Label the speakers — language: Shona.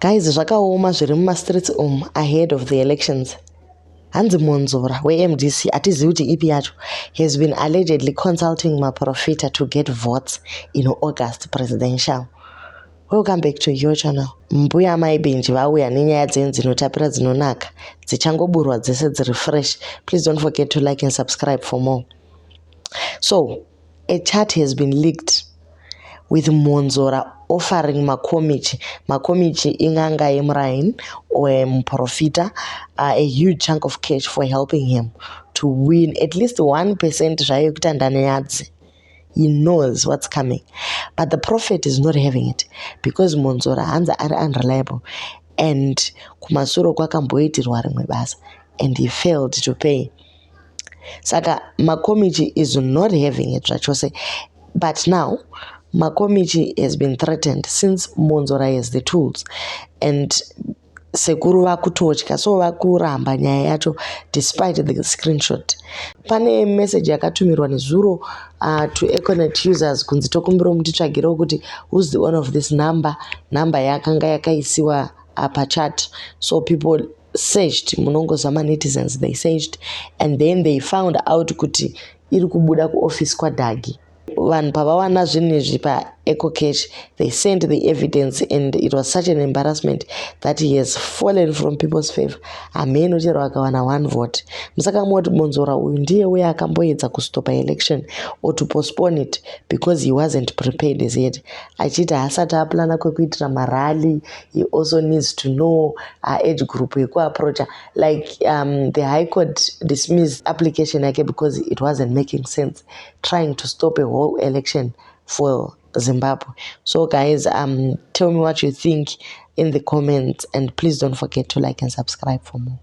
Speaker 1: Guys, zvakaoma zviri mumastreets ahead of the elections. Hanzi Mwonzora weMDC atizivi kuti ipi yacho has been allegedly consulting maprofita to get votes in August presidential. Welcome back to your channel. Mbuya mai benji vauya nenyaya dzenyu dzinotapira dzinonaka dzichangoburwa dzese dziri fresh. Please don't forget to like and subscribe for more. So a chart has been leaked with Mwonzora offering makomichi inganga yemurain or muprofita a huge chunk of cash for helping him to win at least 1% zvayo kuita ndane yadzi. He knows what's coming, but the prophet is not having it because Mwonzora hanzi ari unreliable and kumasuro kwakamboitirwa rimwe basa and he failed to pay. Saka makomichi is not having it zvachose, but now makomichi has been threatened since Mwonzora has the tools and sekuru vakutotya, so vakuramba nyaya yacho despite the screenshot. Pane message yakatumirwa nezuro to Econet users kunzi tokumbiro mutitsvagirewo kuti who's the one of this number yakanga yakaisiwa pachat. So people searched, munongozama netizens, they searched and then they found out kuti iri kubuda kuoffice kwaDhagi. Vanhu pavawana zvinhu izvi paEcocash, they sent the evidence and it was such an embarrassment that he has fallen from people's favor. Ameno chero akawana 1 vote. Musakamwa kuti Mwonzora uyu ndiye uye akamboedza kustopa election or to postpone it because he wasn't prepared as yet. Achiti hasati aplana kwekuitira marally, he also needs to know age group yekuapproacha. Like the High Court dismissed application yake because it wasn't making sense, trying to stop a whole election for Zimbabwe. So guys, tell me what you think in the comments and please don't forget to like and subscribe for more.